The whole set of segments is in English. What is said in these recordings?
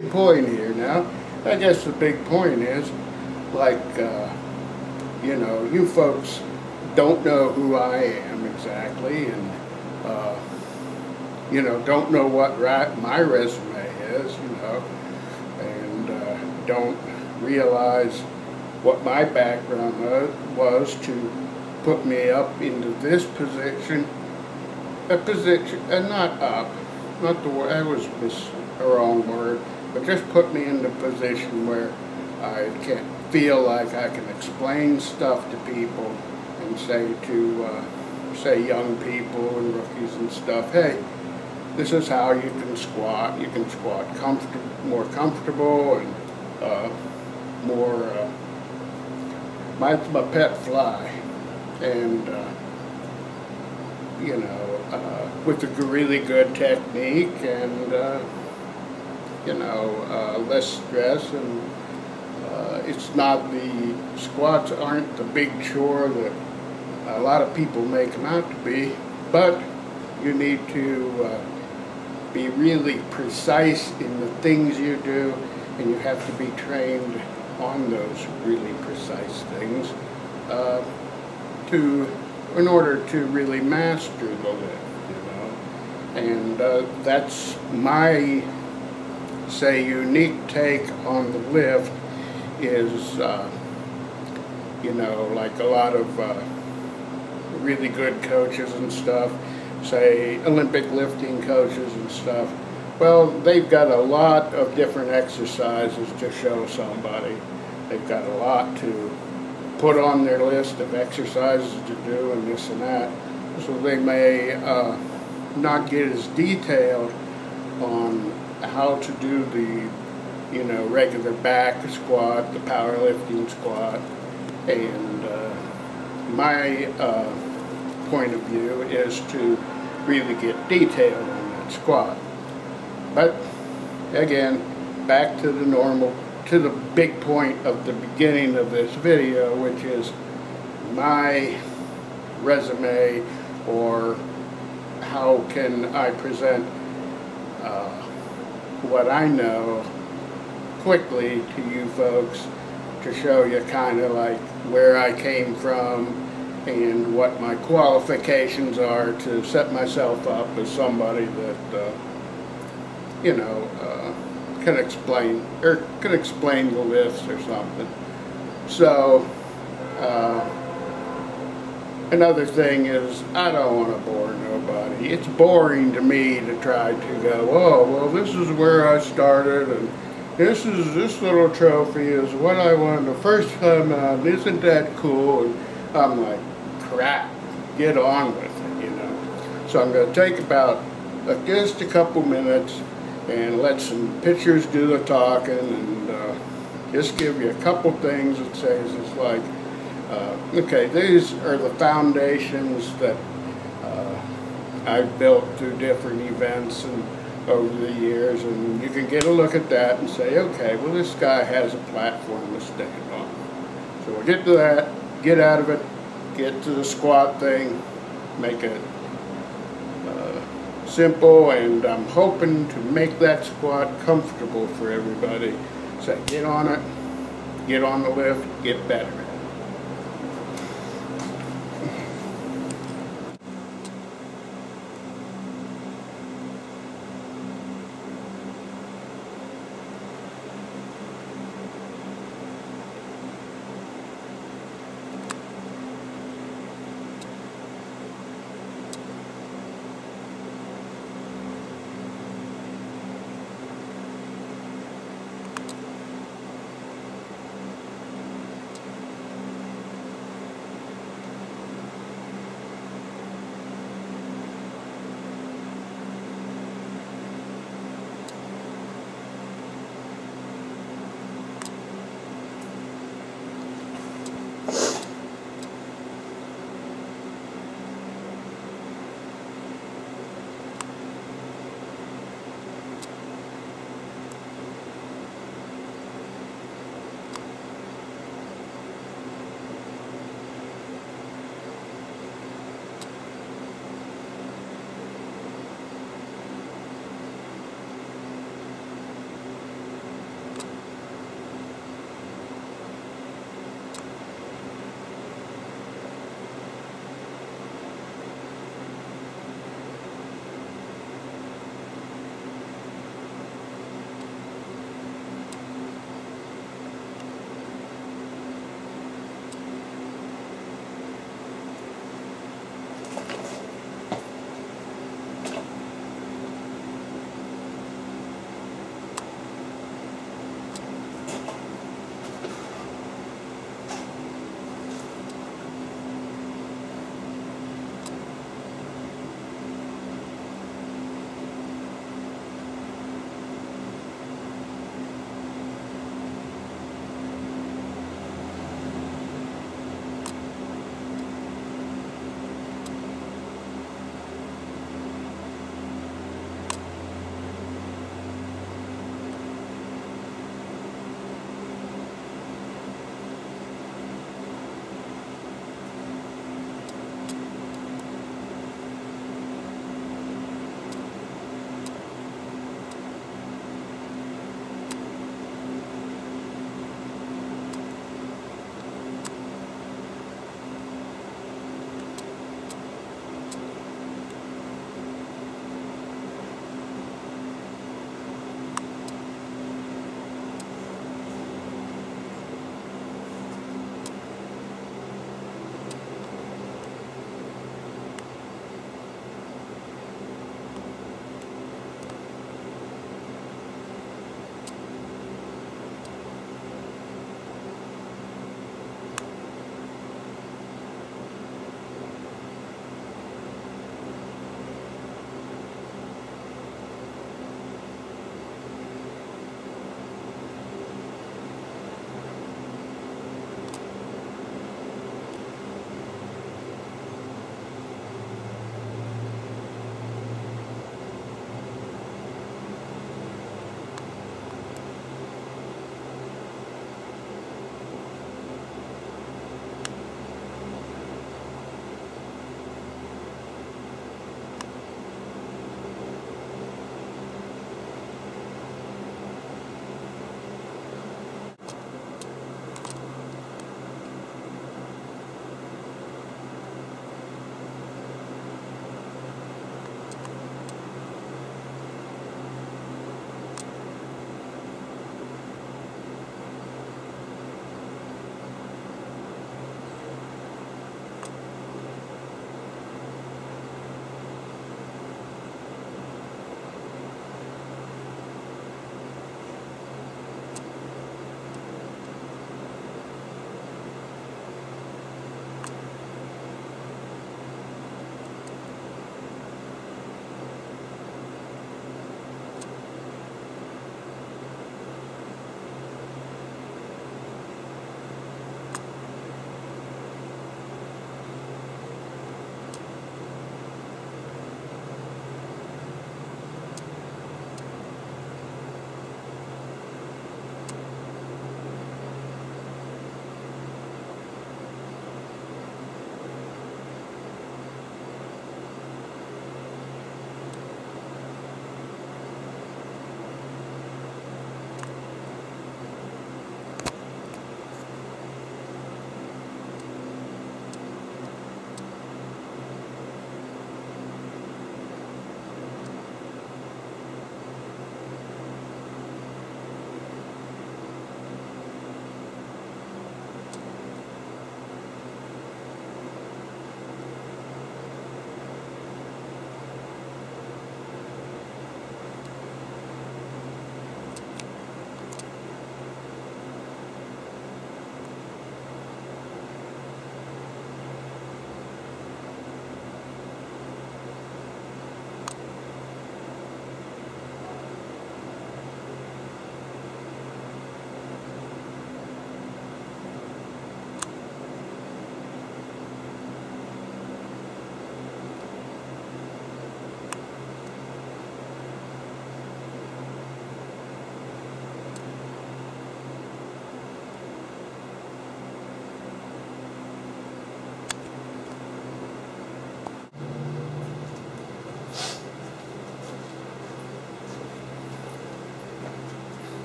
point here now. I guess the big point is, like, you know, you folks don't know who I am exactly, and, you know, don't know what my resume is, you know, and don't realize what my background was to put me up into this position. Not up, not the word, that was a wrong word, but just put me in the position where I can feel like I can explain stuff to people and say to, say young people and rookies and stuff, hey, this is how you can squat. You can squat more comfortable and more, mine's my pet fly, and you know, with a really good technique and you know, less stress, and it's not, the squats aren't the big chore that a lot of people make them out to be, but you need to be really precise in the things you do, and you have to be trained on those really precise things in order to really master the lift, you know. And that's my, say, unique take on the lift is, you know, like a lot of really good coaches and stuff, say Olympic lifting coaches and stuff, well, they've got a lot of different exercises to show somebody. They've got a lot to put on their list of exercises to do and this and that. So they may not get as detailed on how to do the, you know, regular back squat, the powerlifting squat, and my point of view is to really get detailed on that squat. But again, back to the normal, to the big point of the beginning of this video, which is my resume, or how can I present what I know quickly to you folks, to show you kind of like where I came from and what my qualifications are to set myself up as somebody that you know, can explain the lifts or something. So another thing is, I don't want to bore nobody. It's boring to me to try to go, oh, well, this is where I started, and this little trophy is what I won the first time out. Isn't that cool? And I'm like, crap, get on with it, you know. So I'm going to take about just a couple minutes and let some pictures do the talking, and just give you a couple things that says, it's like, okay, these are the foundations that I've built through different events and over the years, and you can get a look at that and say, okay, well, this guy has a platform to stand on. So we'll get to that, get out of it, get to the squat thing, make it simple, and I'm hoping to make that squat comfortable for everybody. So get on it, get on the lift, get better.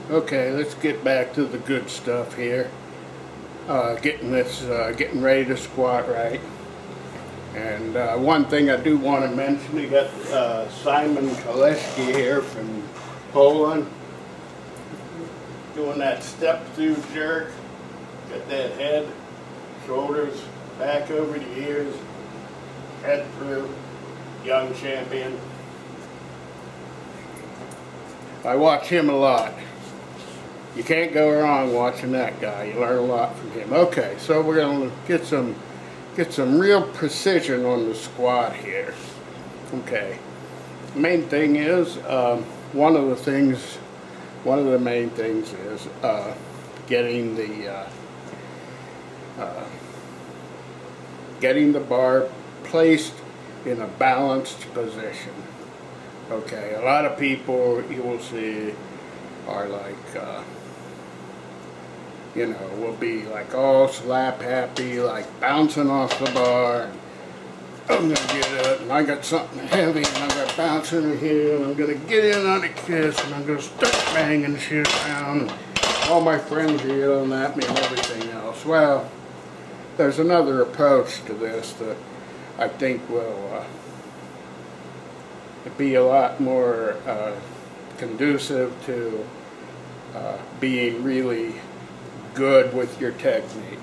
Okay, let's get back to the good stuff here. Getting ready to squat right. And one thing I do want to mention, we got Simon Koleski here from Poland, doing that step through jerk. Got that head, shoulders back over the ears, head through. Young champion. I watch him a lot. You can't go wrong watching that guy. You learn a lot from him. Okay, so we're going to get some real precision on the squat here. Okay. The main thing is one of the main things is getting the bar placed in a balanced position. Okay, a lot of people you will see are like, will be like all slap happy, like bouncing off the bar. I'm gonna get up and I got something heavy and I'm gonna bounce in here and I'm gonna get in on the kiss and I'm gonna start banging shit around. All my friends are yelling at me and everything else. Well, there's another approach to this that I think will be a lot more conducive to being really good with your technique.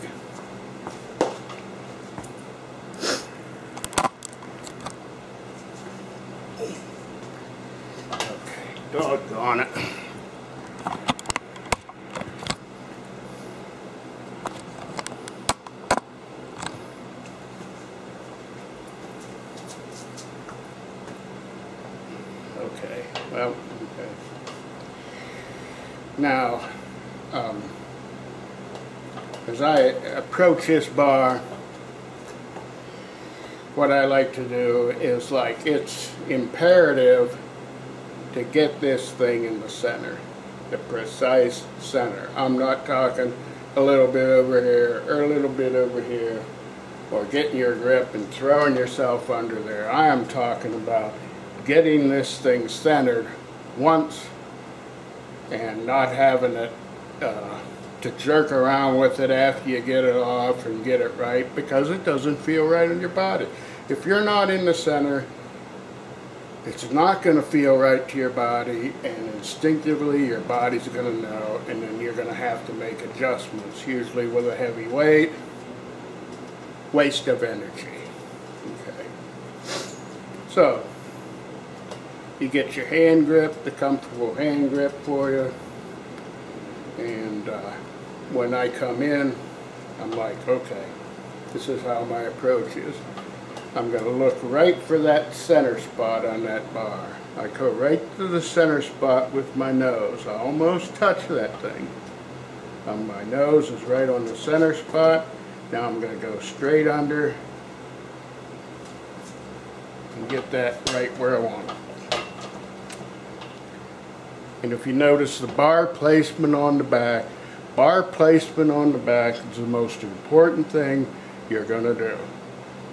Okay, doggone it. Okay, well, okay. Now, as I approach this bar, what I like to do is, like, it's imperative to get this thing in the center, the precise center. I'm not talking a little bit over here or a little bit over here, or getting your grip and throwing yourself under there. I am talking about getting this thing centered once and not having it to jerk around with it after you get it off and get it right, because it doesn't feel right in your body. If you're not in the center, it's not going to feel right to your body, and instinctively your body's going to know, and then you're going to have to make adjustments, usually with a heavy weight, waste of energy. Okay. So, you get your hand grip, the comfortable hand grip for you, and when I come in, I'm like, okay, this is how my approach is. I'm going to look right for that center spot on that bar. I go right to the center spot with my nose. I almost touch that thing. My nose is right on the center spot. Now I'm going to go straight under and get that right where I want it. And if you notice the bar placement on the back, is the most important thing you're going to do.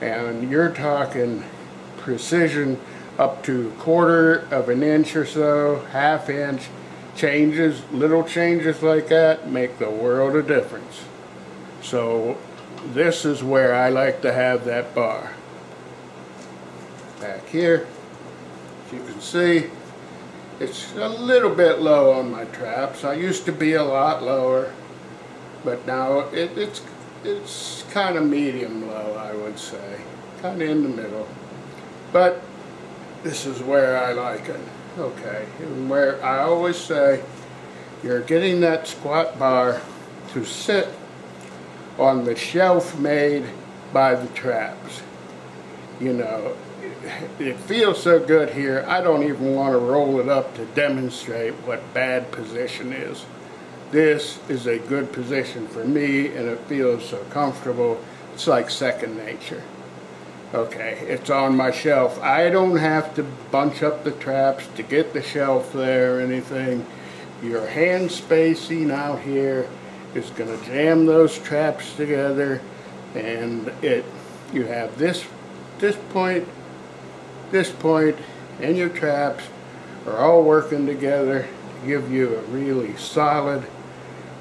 And you're talking precision up to a quarter of an inch or so, half inch changes, little changes like that make the world of difference. So this is where I like to have that bar. Back here, as you can see, it's a little bit low on my traps. I used to be a lot lower, but now it's kind of medium low, I would say. Kind of in the middle. But this is where I like it. Okay, and where I always say, you're getting that squat bar to sit on the shelf made by the traps. You know, it feels so good here, I don't even want to roll it up to demonstrate what bad position is. This is a good position for me, and it feels so comfortable. It's like second nature. Okay, it's on my shelf. I don't have to bunch up the traps to get the shelf there or anything. Your hand spacing out here is going to jam those traps together, and you have this point, and your traps are all working together to give you a really solid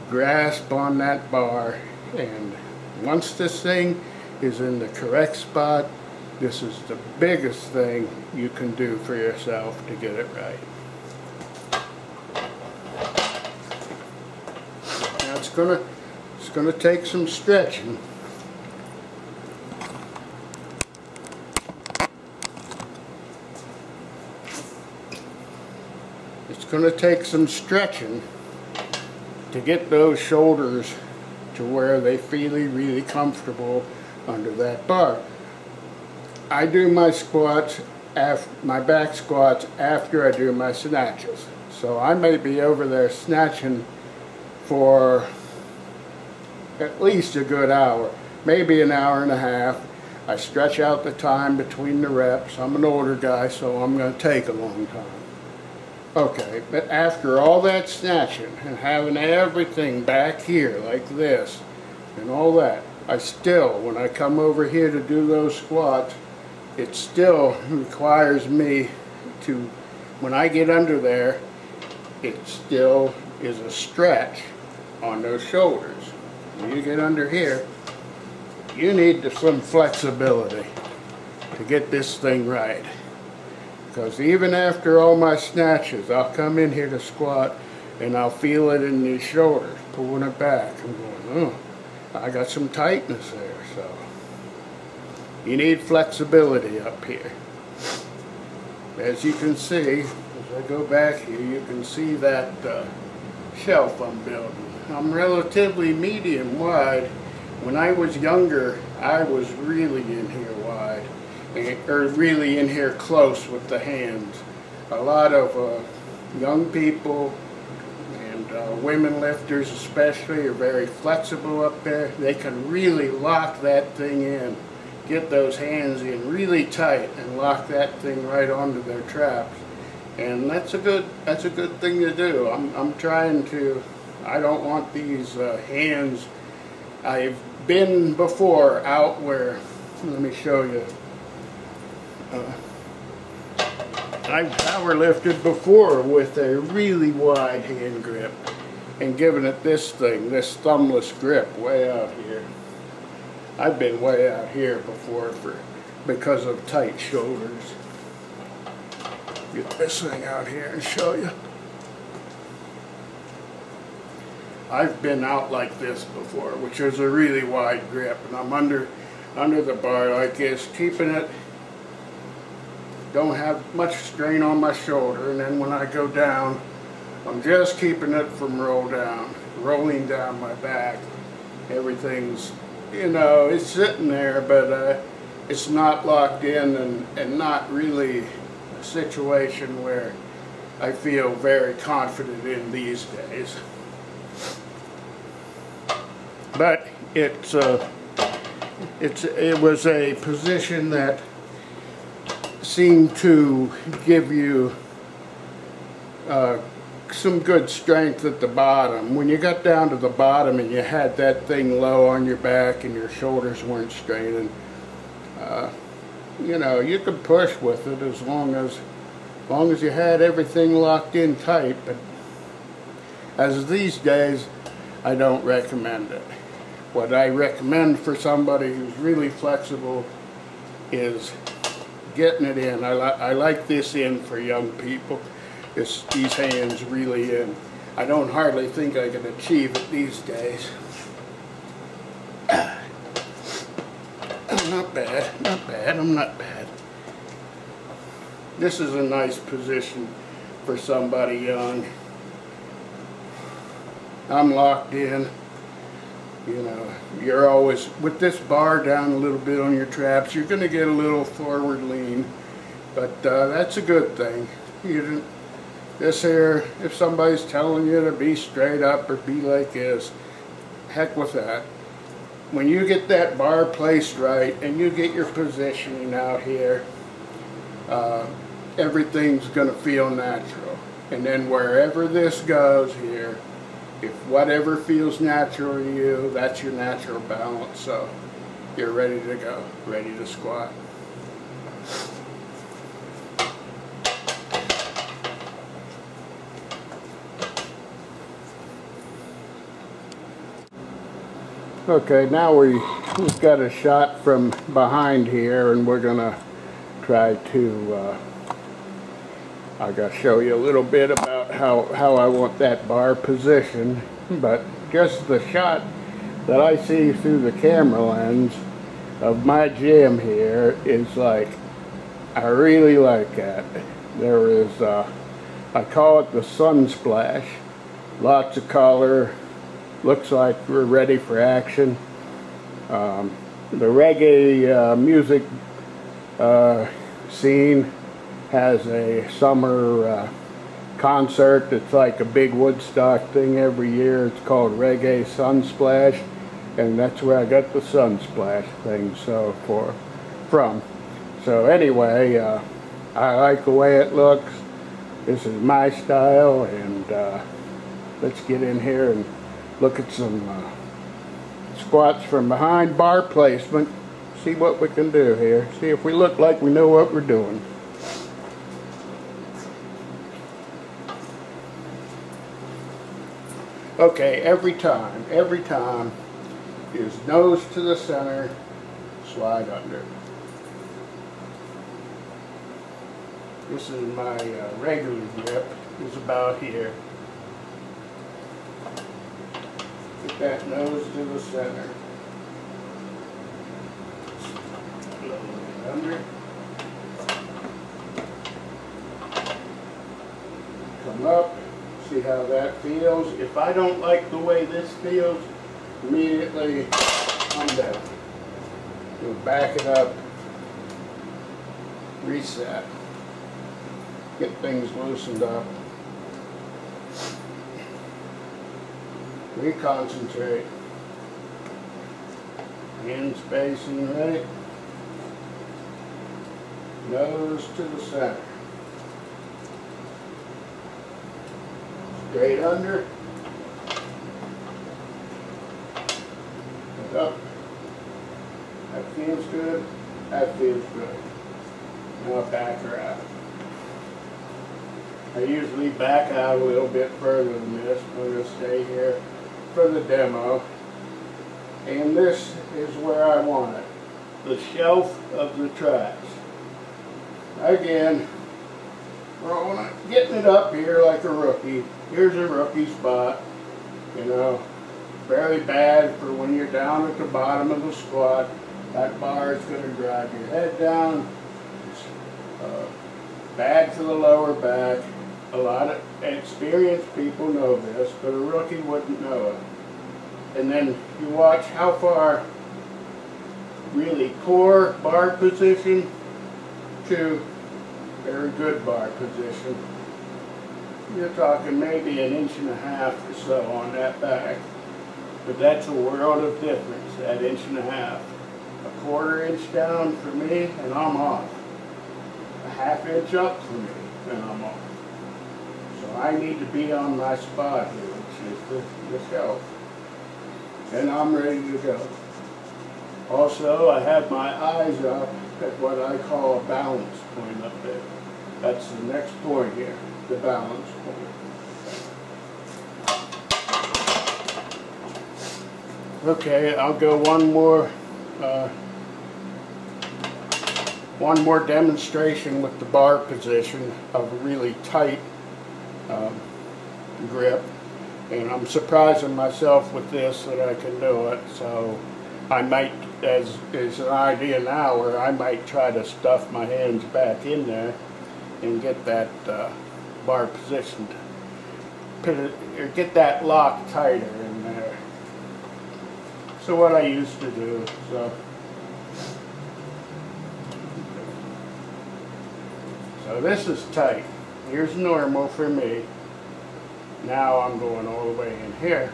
grasp on that bar. And once this thing is in the correct spot, this is the biggest thing you can do for yourself to get it right. Now it's gonna take some stretching. It's gonna take some stretching to get those shoulders to where they feel really comfortable under that bar. I do my squats, my back squats after I do my snatches. So I may be over there snatching for at least a good hour, maybe an hour and a half. I stretch out the time between the reps. I'm an older guy, so I'm going to take a long time. Okay, but after all that snatching and having everything back here like this and all that, I still, when I come over here to do those squats, it still requires me to, when I get under there, it still is a stretch on those shoulders. When you get under here, you need some flexibility to get this thing right. Because even after all my snatches, I'll come in here to squat and I'll feel it in these shoulders, pulling it back. I'm going, oh, I got some tightness there. So you need flexibility up here. As you can see, as I go back here, you can see that shelf I'm building. I'm relatively medium wide. When I was younger, I was really in here wide, or really in here close with the hands. A lot of young people and women lifters especially are very flexible up there. They can really lock that thing in, get those hands in really tight and lock that thing right onto their traps. And that's a good thing to do. I'm trying to, I don't want these hands. I've been before out where, let me show you. I've power lifted before with a really wide hand grip and given it this thing, this thumbless grip way out here. I've been way out here before because of tight shoulders. Get this thing out here and show you. I've been out like this before, which is a really wide grip, and I'm under the bar like this, keeping it, don't have much strain on my shoulder, and then when I go down, I'm just keeping it from rolling down my back. Everything's, you know, it's sitting there, but it's not locked in and not really a situation where I feel very confident in these days. But it was a position that seemed to give you some good strength at the bottom. When you got down to the bottom and you had that thing low on your back and your shoulders weren't straining, you know, you could push with it as long as you had everything locked in tight. But as these days, I don't recommend it. What I recommend for somebody who's really flexible is getting it in. I like this in for young people. These hands really in. I don't hardly think I can achieve it these days. Not bad, not bad, I'm not bad. This is a nice position for somebody young. I'm locked in. You know, you're always, with this bar down a little bit on your traps, you're going to get a little forward lean, but that's a good thing. This here, if somebody's telling you to be straight up or be like this, heck with that. When you get that bar placed right and you get your positioning out here, everything's going to feel natural. And then wherever this goes here, if whatever feels natural to you, that's your natural balance. So you're ready to go, ready to squat. Okay, now we've got a shot from behind here, and we're gonna try to I gotta show you a little bit about how I want that bar positioned, but just the shot that I see through the camera lens of my gym here is like, I really like that. There is, I call it the sun splash. Lots of color, looks like we're ready for action. The reggae music scene has a summer concert that's like a big Woodstock thing every year. It's called Reggae Sunsplash, and that's where I got the Sunsplash thing from. So anyway, I like the way it looks. This is my style, and let's get in here and look at some squats from behind, bar placement, see what we can do here, see if we look like we know what we're doing. Okay, every time is nose to the center, slide under. This is my regular grip, is about here. Get that nose to the center. Under. Come up. See how that feels. If I don't like the way this feels, immediately come down. You'll back it up, reset, get things loosened up, reconcentrate, hand spacing right, nose to the center. Straight under, and up. That feels good. That feels good. Now back her out. I usually back out a little bit further than this. I'm going to stay here for the demo. And this is where I want it. The shelf of the tracks. Again, getting it up here like a rookie. Here's a rookie spot, you know, very bad for when you're down at the bottom of the squat. That bar is going to drive your head down. It's bad for the lower back. A lot of experienced people know this, but a rookie wouldn't know it. And then you watch how far really poor bar position to very good bar position. You're talking maybe 1.5 inches or so on that back. But that's a world of difference, that 1.5 inches. A 1/4 inch down for me, and I'm off. A 1/2 inch up for me, and I'm off. So I need to be on my spot here, which is the shelf. And I'm ready to go. Also, I have my eyes up at what I call a balance point up there. That's the next point here, the balance point. Okay, I'll go one more demonstration with the bar position of a really tight grip. And I'm surprising myself with this that I can do it. So I might, as is an idea now, where I might try to stuff my hands back in there and get that bar positioned, or get that lock tighter in there. So what I used to do, so this is tight. Here's normal for me. Now I'm going all the way in here.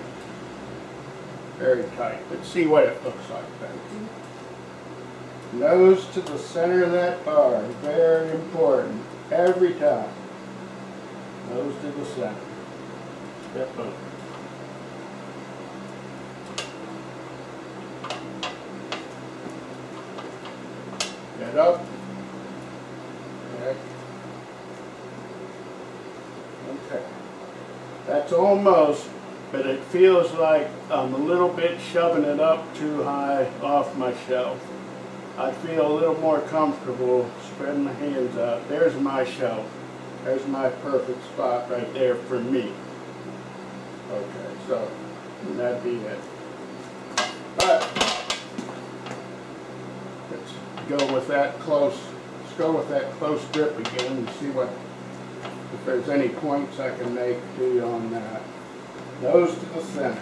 Very tight. Let's see what it looks like then. Nose to the center of that bar. Very important. Every time. Nose to the center. Step over. Get up. Okay. Okay. That's almost but it feels like I'm a little bit shoving it up too high off my shelf. I feel a little more comfortable spreading my hands out. There's my shelf. There's my perfect spot right there for me. Okay, so that'd be it. But let's go with that close. Let's go with that close grip again and see what, if there's any points I can make to you on that. Nose to the center.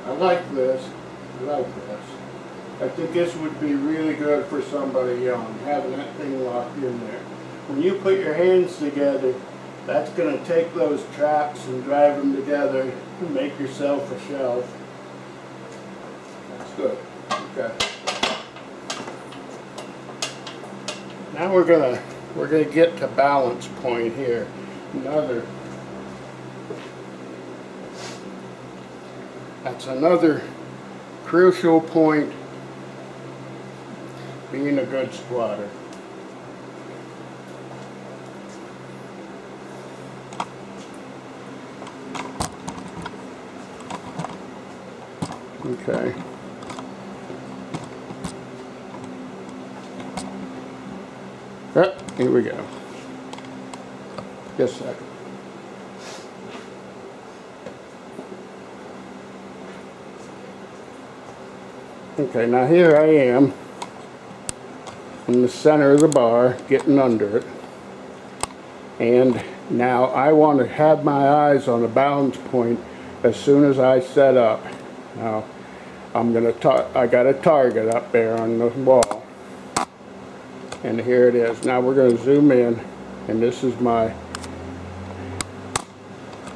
I like this. I like this. I think this would be really good for somebody young, having that thing locked in there. When you put your hands together, that's going to take those traps and drive them together and make yourself a shelf. That's good. Okay. Now we're gonna get to balance point here. That's another crucial point being a good squatter. Okay. Here we go. Just a second. Okay, now here I am in the center of the bar, getting under it. And now I want to have my eyes on the balance point as soon as I set up. Now, I got a target up there on the wall. And here it is. Now we're going to zoom in, and this is my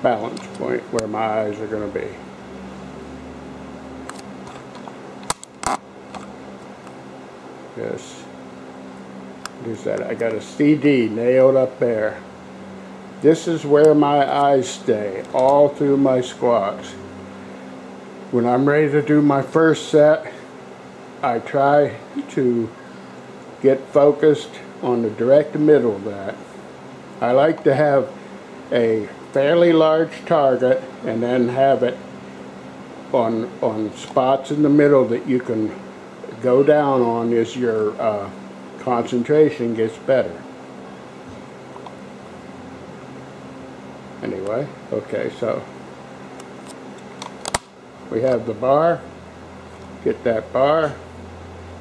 balance point where my eyes are going to be. Yes. There's that. I got a CD nailed up there. This is where my eyes stay all through my squats. When I'm ready to do my first set, I try to get focused on the direct middle of that. I like to have a fairly large target and then have it on spots in the middle that you can go down on as your concentration gets better. Anyway, okay, so we have the bar, get that bar,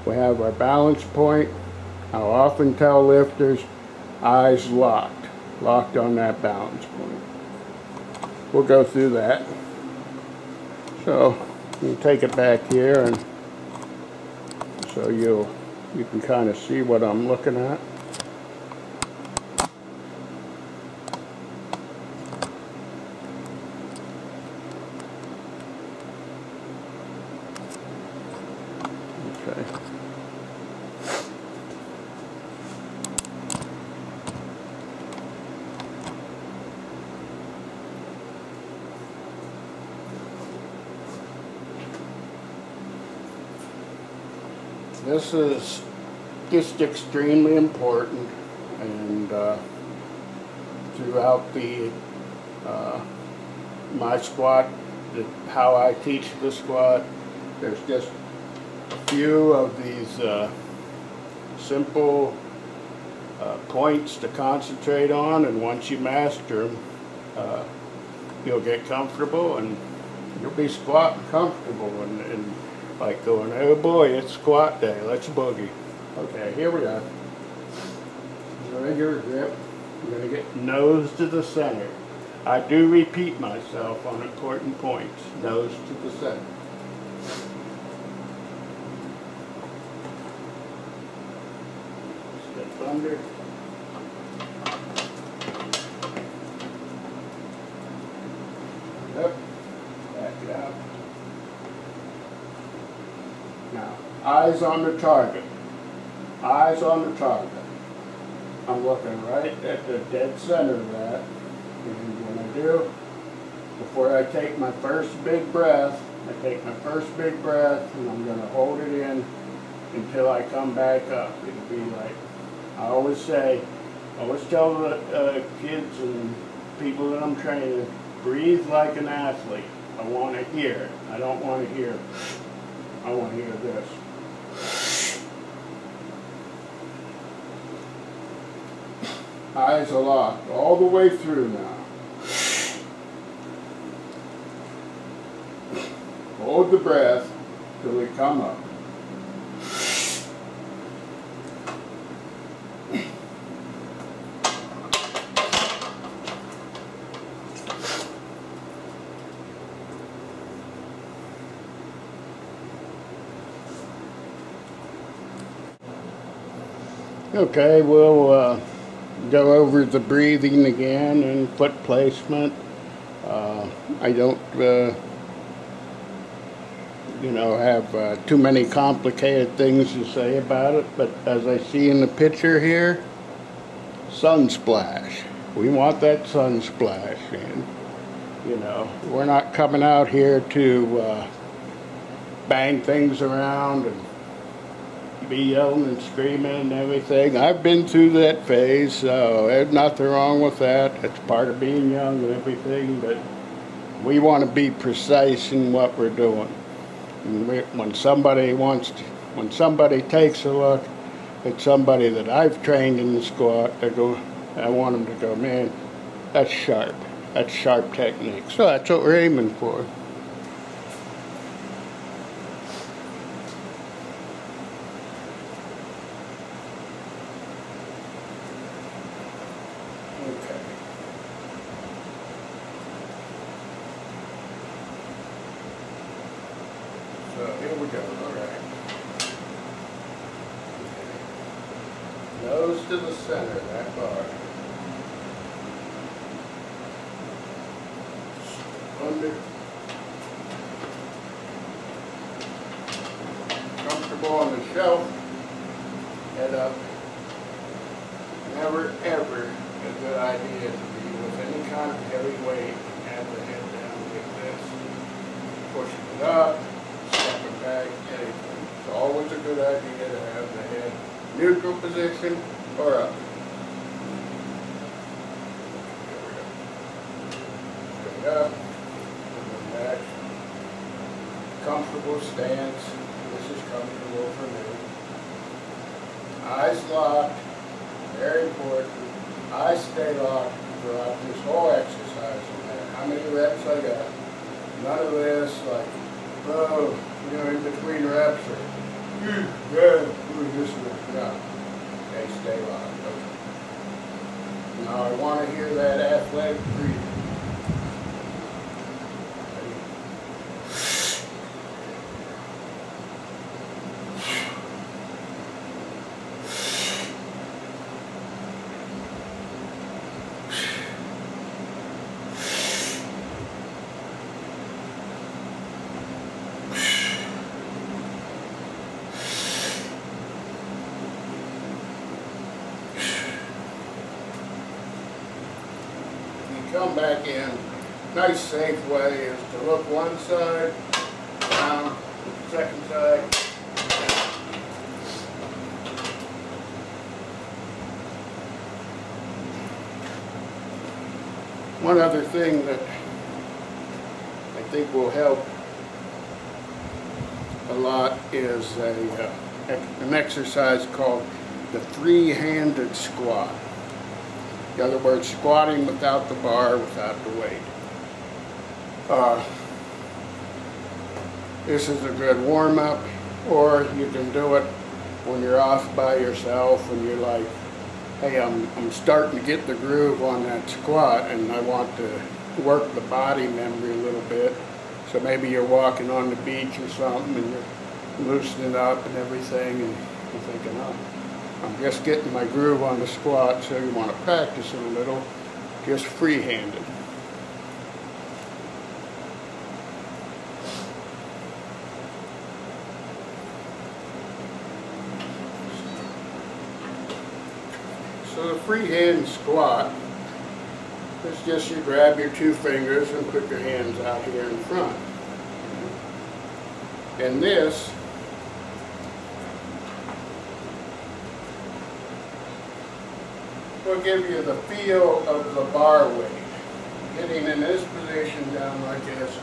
we have our balance point. I'll often tell lifters, eyes locked on that balance point. We'll go through that. So you take it back here, and so you can kind of see what I'm looking at. Okay. This is just extremely important, and throughout the my squat, how I teach the squat, there's just a few of these simple points to concentrate on, and once you master them, you'll get comfortable and you'll be squatting comfortable and like going, oh boy, it's squat day, let's boogie. Okay, here we are. Regular grip. You're going to get nose to the center. I do repeat myself on important points. Nose to the center. Step under. Yep. Back it out. Now, eyes on the target. Eyes on the target. I'm looking right at the dead center of that. And when I do, before I take my first big breath, I take my first big breath and I'm going to hold it in until I come back up. It'll be like, I always say, I always tell the kids and people that I'm training, breathe like an athlete. I want to hear it. I don't want to hear, I want to hear this. Eyes are locked all the way through now. Hold the breath till we come up. Okay, we'll go over the breathing again and foot placement. I don't, you know, have too many complicated things to say about it, but as I see in the picture here, sun splash. We want that sun splash, and you know, we're not coming out here to bang things around and be yelling and screaming and everything. I've been through that phase, so there's nothing wrong with that. It's part of being young and everything, but we want to be precise in what we're doing. And when somebody takes a look at somebody that I've trained in the squat, I want them to go, man, that's sharp technique. So that's what we're aiming for. So here we go, alright. Nose to the center, that bar. Under. Comfortable on the shelf. Head up. Never ever a good idea to be with any kind of heavy weight and have the head down like this. Pushing it up. Stepping back, anything. It's always a good idea to have the head neutral position or up. Straight up, and then back. Comfortable stance. This is comfortable for me. Eyes locked, very important. Eyes stay locked throughout this whole exercise. No matter how many reps I got. None of this like, oh, you know, in between reps or, this one. No. Okay, stay locked. Okay. Now I want to hear that athletic breathing. Come back in. Nice safe way is to look one side, down, second side. One other thing that I think will help a lot is an exercise called the three-handed squat. In other words, squatting without the bar, without the weight. This is a good warm-up, or you can do it when you're off by yourself and you're like, hey, I'm starting to get the groove on that squat and I want to work the body memory a little bit. So maybe you're walking on the beach or something and you're loosening up and everything and you're thinking, oh, I'm just getting my groove on the squat, so you want to practice it a little, just free-handed. So the freehand squat, It's just you grab your two fingers and put your hands out here in front. And this will give you the feel of the bar weight. Getting in this position down like this,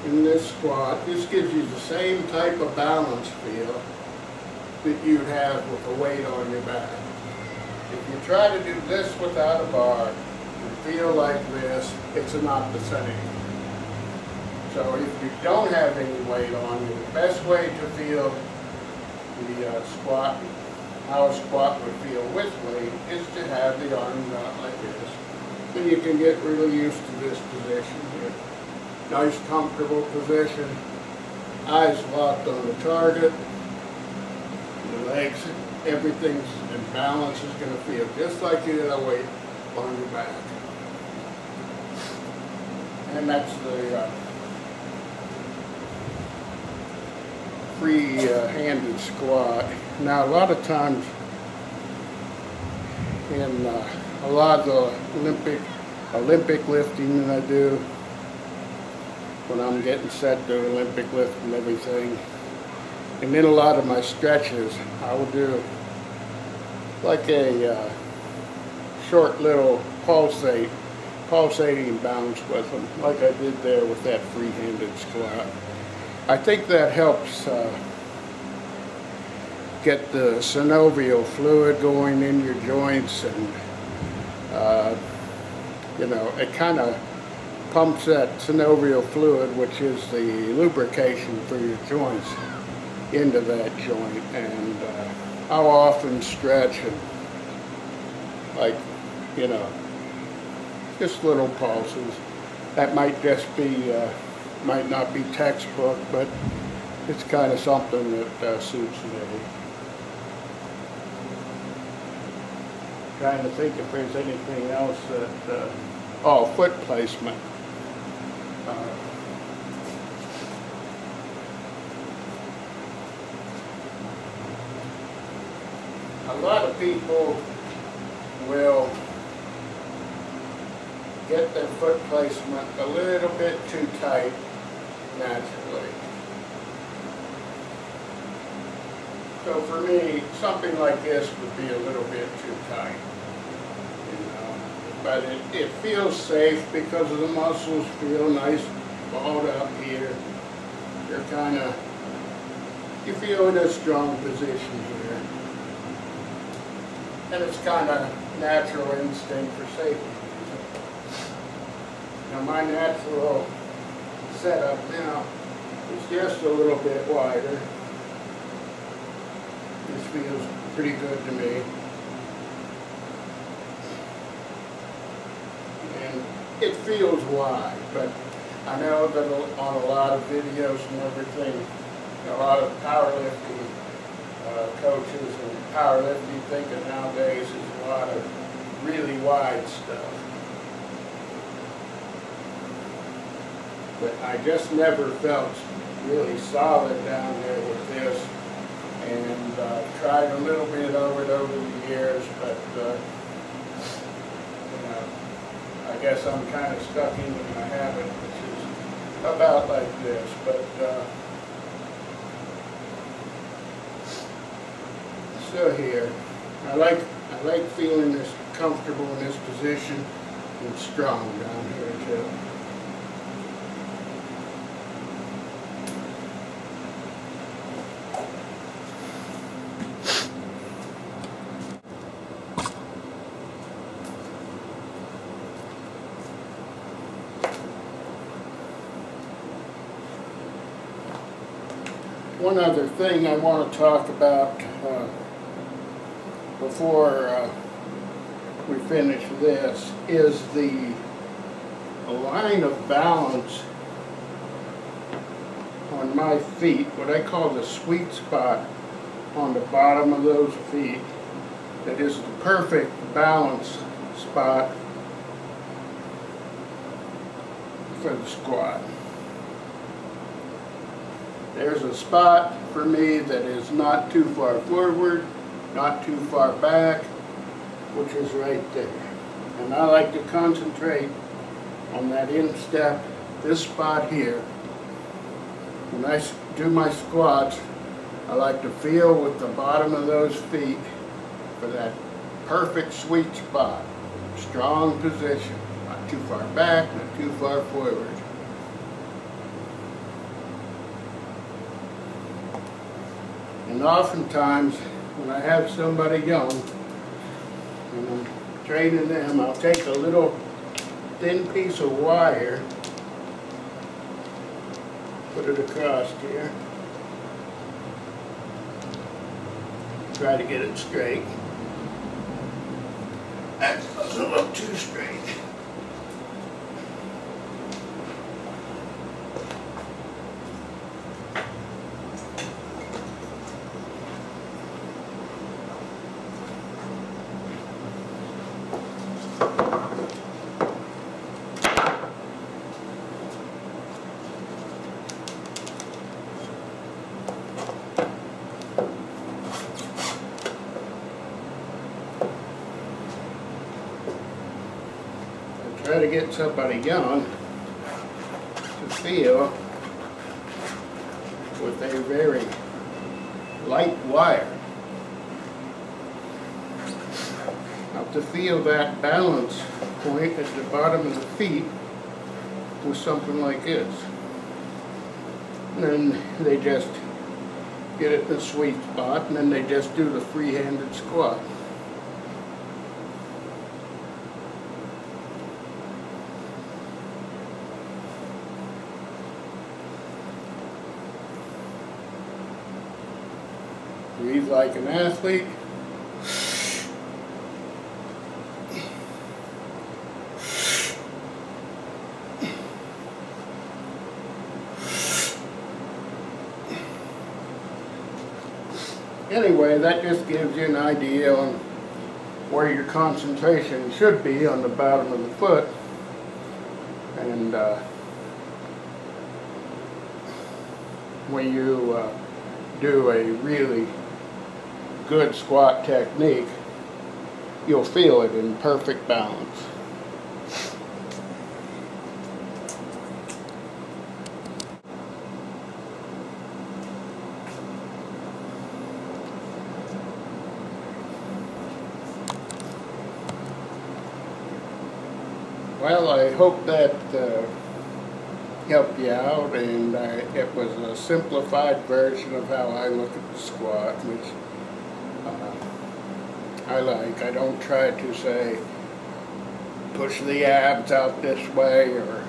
in this squat, this gives you the same type of balance feel that you'd have with a weight on your back. If you try to do this without a bar and feel like this, it's not the same. So if you don't have any weight on you, the best way to feel the squat, how a squat would feel with weight, is to have the arms out like this. And you can get really used to this position here. Nice comfortable position, eyes locked on the target, the legs, everything's in balance is going to feel just like you had a weight on your back. And that's the free-handed squat. Now a lot of times in a lot of the Olympic lifting that I do, when I'm getting set to Olympic lift and everything, and then a lot of my stretches, I will do like a short little pulsating bounce with them, like I did there with that free-handed squat. I think that helps get the synovial fluid going in your joints, and you know, it kind of pumps that synovial fluid, which is the lubrication for your joints, into that joint. And I'll often stretch and, like, you know, just little pulses. That might just be might not be textbook, but it's kind of something that suits me. Trying to think if there's anything else that, oh, foot placement. A lot of people will get their foot placement a little bit too tight naturally. So for me, something like this would be a little bit too tight, you know. But it feels safe because the muscles feel nice balled up here. They're kind of, you feel in a strong position here. And it's kind of natural instinct for safety. Now my natural setup now is just a little bit wider. This feels pretty good to me. And it feels wide, but I know that on a lot of videos and everything, a lot of powerlifting coaches and powerlifting thinking nowadays is a lot of really wide stuff. But I just never felt really solid down there with this, and tried a little bit over it over the years, but you know, I guess I'm kind of stuck into my habit, which is about like this. But still here, I like feeling this comfortable in this position and strong down here too. One other thing I want to talk about before we finish this is the line of balance on my feet, what I call the sweet spot on the bottom of those feet, that is the perfect balance spot for the squat. There's a spot for me that is not too far forward, not too far back, which is right there. And I like to concentrate on that instep, this spot here. When I do my squats, I like to feel with the bottom of those feet for that perfect sweet spot. Strong position, not too far back, not too far forward. And oftentimes, when I have somebody young, and I'm training them, I'll take a little thin piece of wire, put it across here, try to get it straight. That doesn't look too straight. Try to get somebody young to feel with a very light wire. Now to feel that balance point at the bottom of the feet with something like this. And then they just get it in the sweet spot, and then they just do the free-handed squat. Breathe like an athlete. Anyway, that just gives you an idea on where your concentration should be on the bottom of the foot. And when you do a really good squat technique, you'll feel it in perfect balance. Well, I hope that helped you out, and it was a simplified version of how I look at the squat, which I like. I don't try to say push the abs out this way, or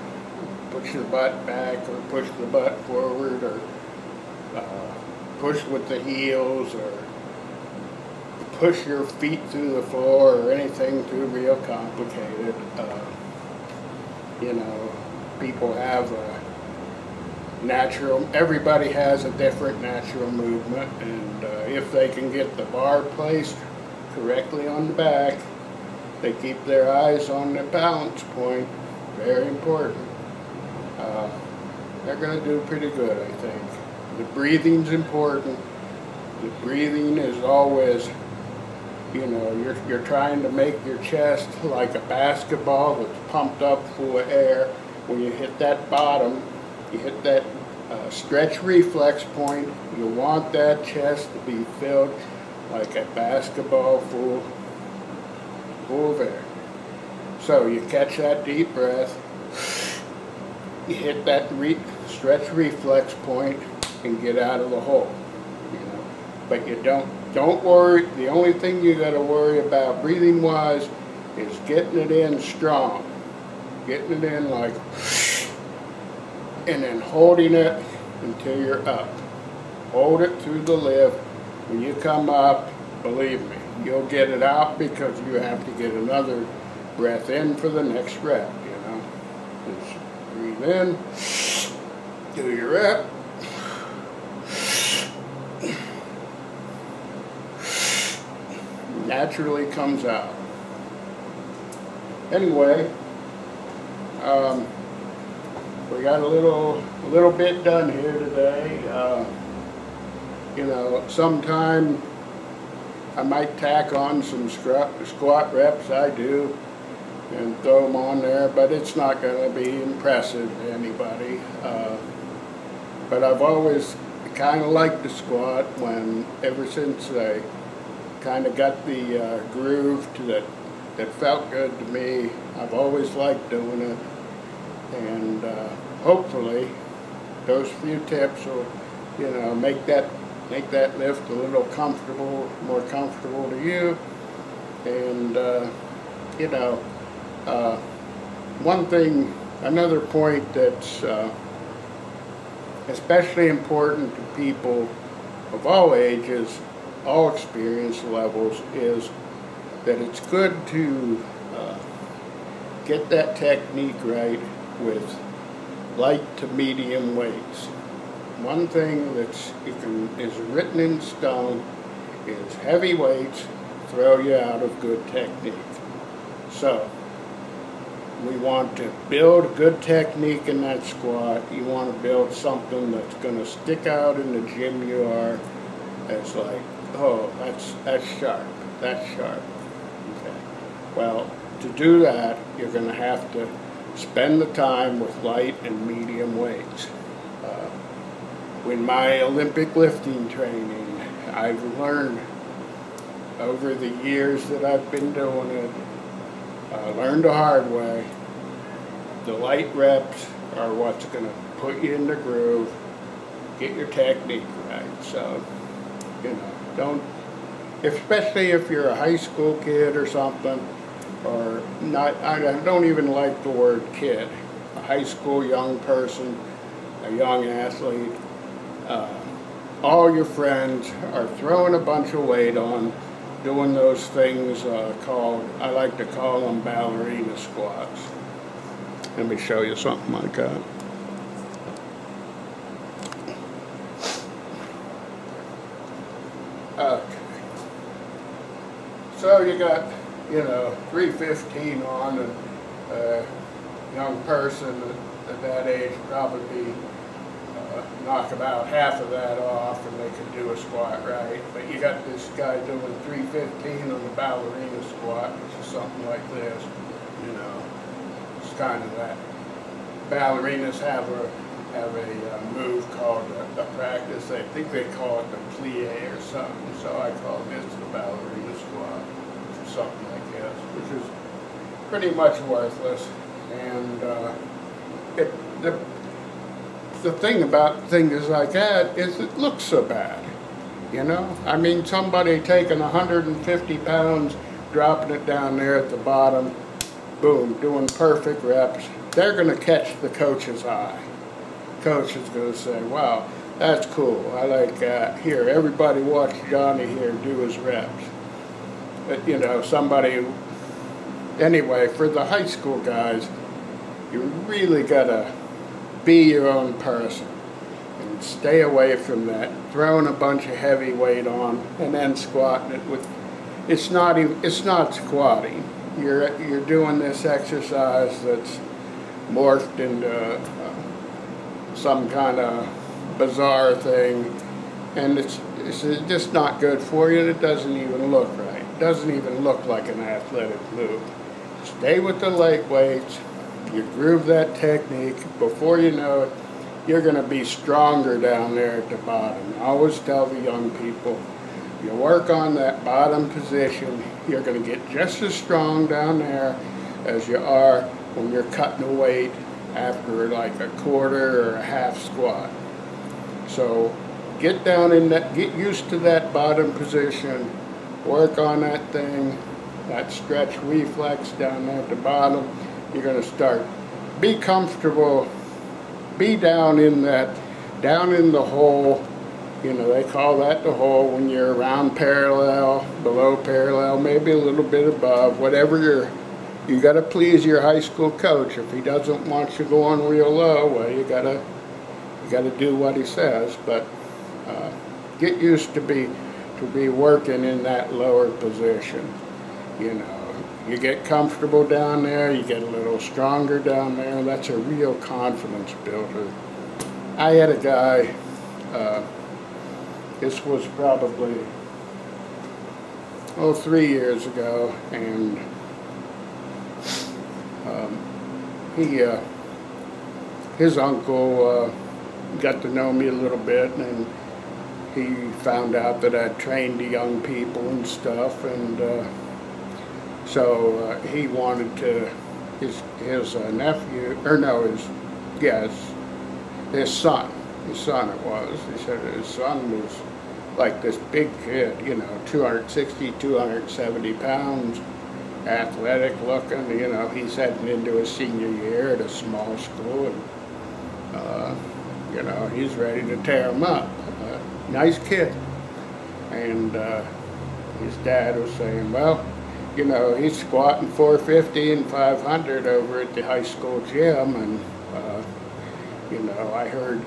push the butt back, or push the butt forward, or push with the heels, or push your feet through the floor, or anything too real complicated. You know, people have a natural, everybody has a different natural movement, and if they can get the bar placed correctly on the back, they keep their eyes on the balance point, very important, they're going to do pretty good, I think. The breathing's important. The breathing is always, you know, you're trying to make your chest like a basketball that's pumped up full of air. When you hit that bottom, you hit that stretch reflex point, you want that chest to be filled like a basketball full of air. So you catch that deep breath, you hit that stretch reflex point and get out of the hole. You know, but you don't worry. The only thing you got to worry about breathing wise is getting it in strong, getting it in like, and then holding it until you're up. Hold it through the lift. When you come up, believe me, you'll get it out because you have to get another breath in for the next rep, you know. Just breathe in, do your rep. Naturally comes out. Anyway, we got a little bit done here today. You know, sometime I might tack on some squat reps. I do. and throw them on there, but it's not going to be impressive to anybody. But I've always kind of liked the squat ever since I kind of got the groove that felt good to me. I've always liked doing it, and hopefully those few tips will, make that lift a little more comfortable to you. And one thing, another point that's especially important to people of all ages, all experience levels, is that it's good to get that technique right with light to medium weights. One thing is written in stone is heavy weights throw you out of good technique. So we want to build good technique in that squat. You want to build something that's going to stick out in the gym you are as like, oh, that's sharp, that's sharp. Okay. Well, to do that, you're going to have to spend the time with light and medium weights. In my Olympic lifting training, I've learned over the years that I've been doing it, learned the hard way, the light reps are what's going to put you in the groove, get your technique right. So, don't, especially if you're a high school kid or something, or not, I don't even like the word kid, a high school young person, a young athlete, all your friends are throwing a bunch of weight on, doing those things I like to call them ballerina squats. Let me show you something like that. Okay. So you got, 315 on, and a young person at that age probably knock about half of that off and they could do a squat right. But you got this guy doing 315 on the ballerina squat, which is something like this. It's kind of that. Ballerinas have a move called a practice. I think they call it the plie or something. So I call this the ballerina squat, which is something like this, which is pretty much worthless. And the thing about things like that is it looks so bad, I mean, somebody taking 150 pounds, dropping it down there at the bottom, boom, doing perfect reps, they're going to catch the coach's eye. Coach is going to say, wow, that's cool, I like that. Here, everybody watch Johnny here do his reps. But, anyway, for the high school guys, you really got to be your own person and stay away from that throwing a bunch of heavy weight on and then squatting it with. It's not squatting. You're doing this exercise that's morphed into some kind of bizarre thing, and it's just not good for you. It doesn't even look right. It doesn't even look like an athletic move. Stay with the light weights. You groove that technique. Before you know it, you're going to be stronger down there at the bottom. I always tell the young people, you work on that bottom position, you're going to get just as strong down there as you are when you're cutting the weight after like a quarter or a half squat. So get down in that, get used to that bottom position, work on that thing, that stretch reflex down there at the bottom. You're going to start, be comfortable, be down in the hole. They call that the hole when you're around parallel, below parallel, maybe a little bit above, whatever you got to please your high school coach. If he doesn't want you going real low, well, you got to do what he says. But get used to be working in that lower position. You get comfortable down there, you get a little stronger down there. That's a real confidence builder. I had a guy, this was probably 3 years ago, and He, his uncle got to know me a little bit, and he found out that I trained the young people and stuff, and so he wanted to, his nephew, or no, his son it was. He said his son was like this big kid, you know, 260, 270 pounds, athletic looking, you know, he's heading into his senior year at a small school, and, you know, he's ready to tear him up. Nice kid. And his dad was saying, well, you know, he's squatting 450 and 500 over at the high school gym, and, you know, I heard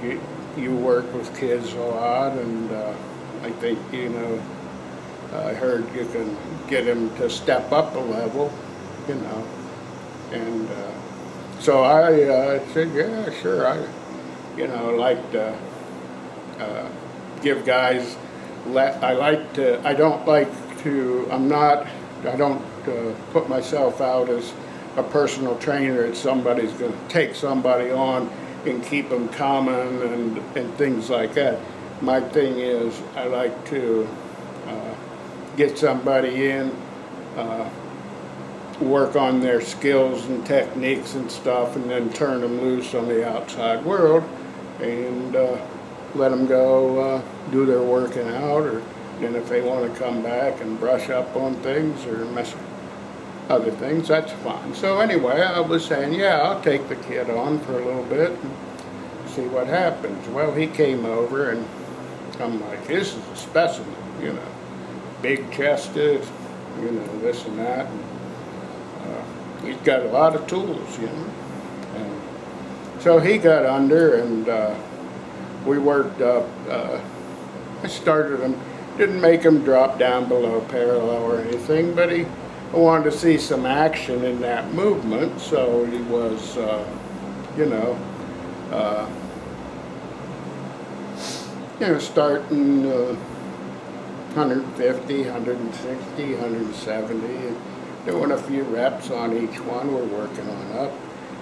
you work with kids a lot, and I think, you know, I heard you can get him to step up a level, you know. And so I said, yeah, sure. I, you know, like to give guys, I don't like to, I don't put myself out as a personal trainer. It's somebody's going to take somebody on and keep them coming and things like that. My thing is I like to get somebody in, work on their skills and techniques and stuff, and then turn them loose on the outside world and let them go do their working out, or then if they want to come back and brush up on things or mess with other things, that's fine. So anyway, I was saying, yeah, I'll take the kid on for a little bit and see what happens. Well, he came over, and I'm like, this is a specimen, you know, big chested, you know, this and that. And, he's got a lot of tools, you know. And so he got under, and we worked up. I started him, didn't make him drop down below parallel or anything, but I wanted to see some action in that movement, so he was, you know, starting 150, 160, 170, and doing a few reps on each one. We're working on up.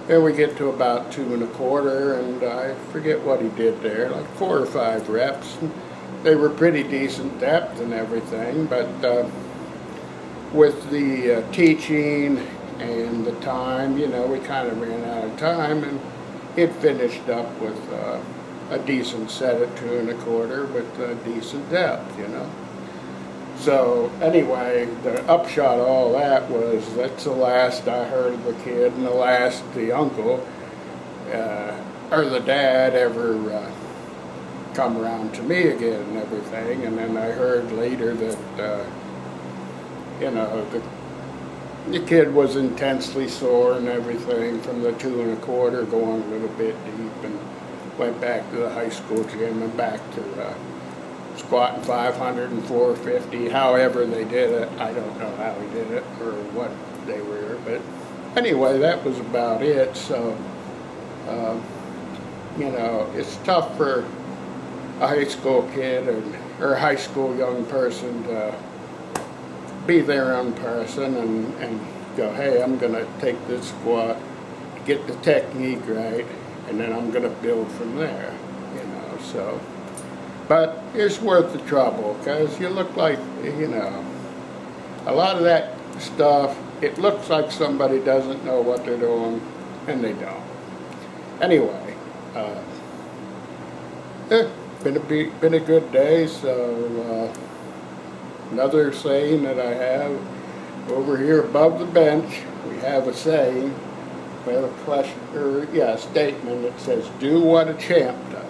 Then we get to about 2 1/4, and I forget what he did there, like 4 or 5 reps. They were pretty decent depth and everything, but with the teaching and the time, you know, we kind of ran out of time, and it finished up with a decent set at 2 1/4 with a decent depth, you know. So anyway, the upshot of all that was that's the last I heard of the kid, and the last the uncle or the dad ever come around to me again and everything. And then I heard later that you know, the kid was intensely sore and everything from the 2 1/4 going a little bit deep, and went back to the high school gym and back to squatting 500 and 450, however they did it. I don't know how he did it or what they were, but anyway, that was about it. So, you know, it's tough for a high school kid or a high school young person to be their own person and go, hey, I'm going to take this squat, get the technique right, and then I'm going to build from there, you know, so. But it's worth the trouble, because you look like, you know, a lot of that stuff, it looks like somebody doesn't know what they're doing, and they don't. Anyway, been a good day, so another saying that I have over here above the bench, we have a saying, we have a question, a statement that says, do what a champ does.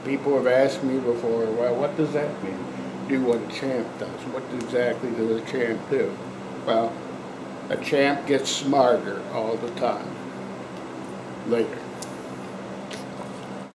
People have asked me before, well, what does that mean? Do what a champ does. What exactly does a champ do? Well, a champ gets smarter all the time. Later.